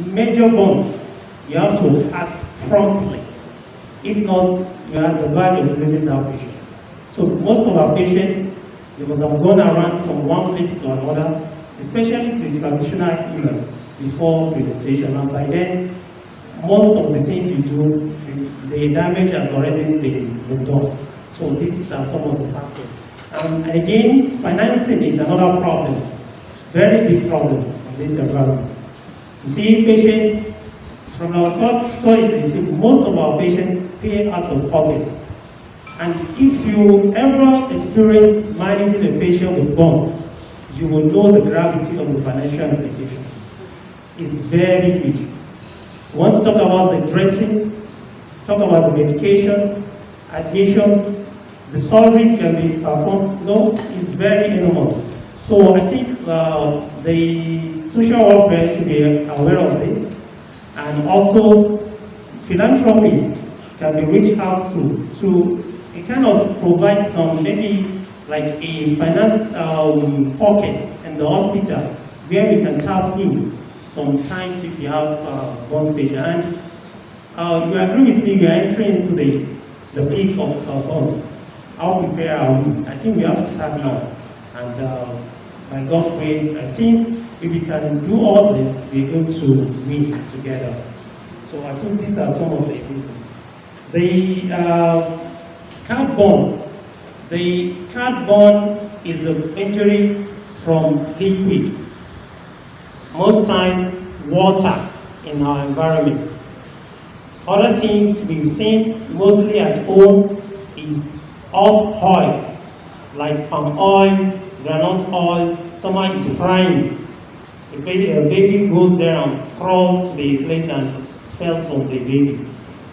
major burn, you have to act promptly. If not, you are at the verge of losing that patient. So most of our patients, they must have gone around from one place to another, especially to the traditional healers before presentation. And by then, most of the things you do, the damage has already been done. So these are some of the factors. And again, financing is another problem, very big problem in this environment. You see, patients, from our study, you see most of our patients pay out of pocket. And if you ever experience managing a patient with bonds, you will know the gravity of the financial implication. It's very huge. We want to talk about the dressings, talk about the medications, admissions, the surgeries can be performed. No, it's very enormous. So I think the social welfare should be aware of this, and also philanthropists can be reached out to it kind of provide some, maybe like a finance pocket in the hospital where we can tap in sometimes if you have bonds patient. And you agree with me, we are entering into the peak of bonds. How prepared are we? I think we have to start now. And by God's grace, I think if we can do all this, we're going to win together. So I think these are some of the reasons. The scar bond. The scar bond is an injury from liquid. Most times, water in our environment. Other things we've seen mostly at home is hot oil, like palm oil, granite oil. Someone is frying. A baby goes there and crawls to the place and falls on the baby.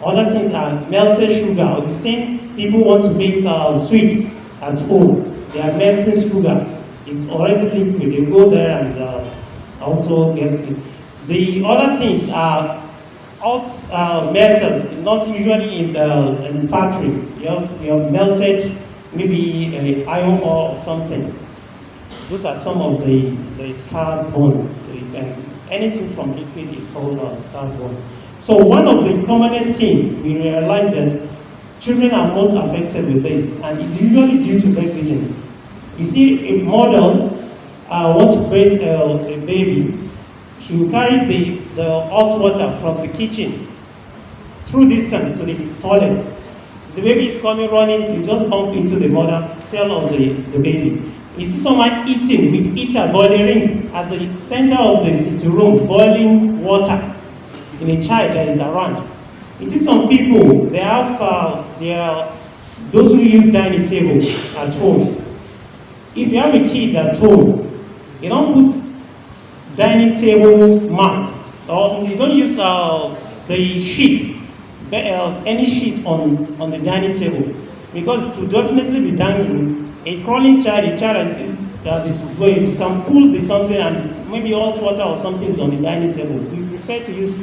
Other things are melted sugar. We've seen people want to make sweets at home. They are melting sugar. It's already liquid. They go there and also get it. The other things are metals, not usually in factories. You have melted maybe iron ore or something. Those are some of the scarred bone. Anything from liquid is called scarred bone. So one of the commonest things, we realize that children are most affected with this, and it's usually due to negligence. You see, a mother wants to bathe a baby, she will carry the hot water from the kitchen through distance to the toilet. The baby is coming running, you just bump into the mother, fell on the baby. You see someone eating with heater boiling at the center of the sitting room, boiling water in a child that is around. You see some people, they have those who use dining table at home. If you have a kid at home, you don't put dining table mats, or you don't use the sheets, any sheet on the dining table, because it will definitely be dangling. A crawling child, a child that is going, you can pull something and maybe hot water or something is on the dining table. We prefer to use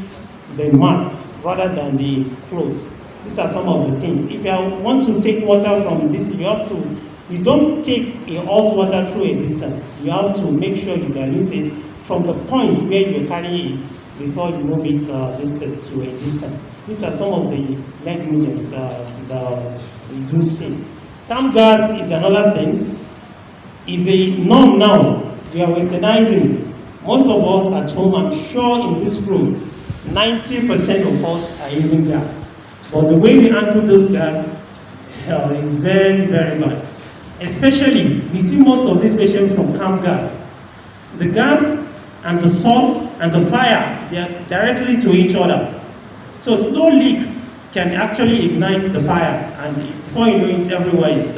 the mat rather than the clothes. These are some of the things. If you want to take water from this, you don't take a hot water through a distance. You have to make sure you dilute it from the point where you are carrying it before you move it to a distance. These are some of the negligence that we do see. Term gas is another thing. It's a norm now. We are westernizing. Most of us at home, I'm sure in this room, 90% of us are using gas. But the way we handle those gas is very, very bad. Especially, we see most of these patients from camp gas. The gas and the source and the fire, they are directly to each other. So slow leak can actually ignite the fire, and before you know it, everywhere is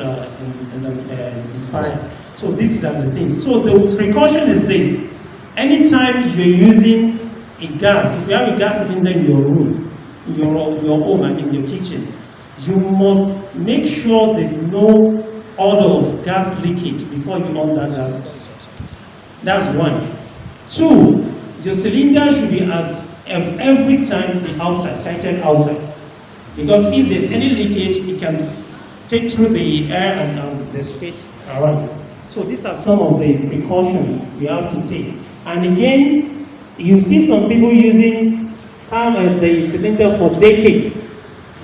fire. So these are the things. So the precaution is this: anytime you're using a gas, if you have a gas cylinder in your room, in your home, and in your kitchen, you must make sure there's no odor of gas leakage before you on that gas. That's one. Two, your cylinder should be every time the outside, sighted outside. Because if there's any leakage, it can take through the air and dissipate around. So these are some of the precautions we have to take. And again, You see some people using the cylinder for decades.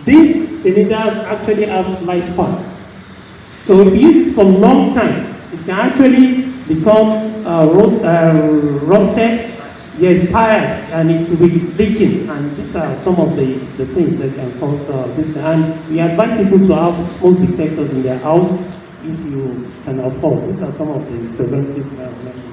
These cylinders actually have lifespan. So if you use it for a long time, it can actually become rusted, yes, tired, and it will be leaking. And these are some of the things that can cause this. And we advise people to have smoke detectors in their house if you can afford. These are some of the preventive measures.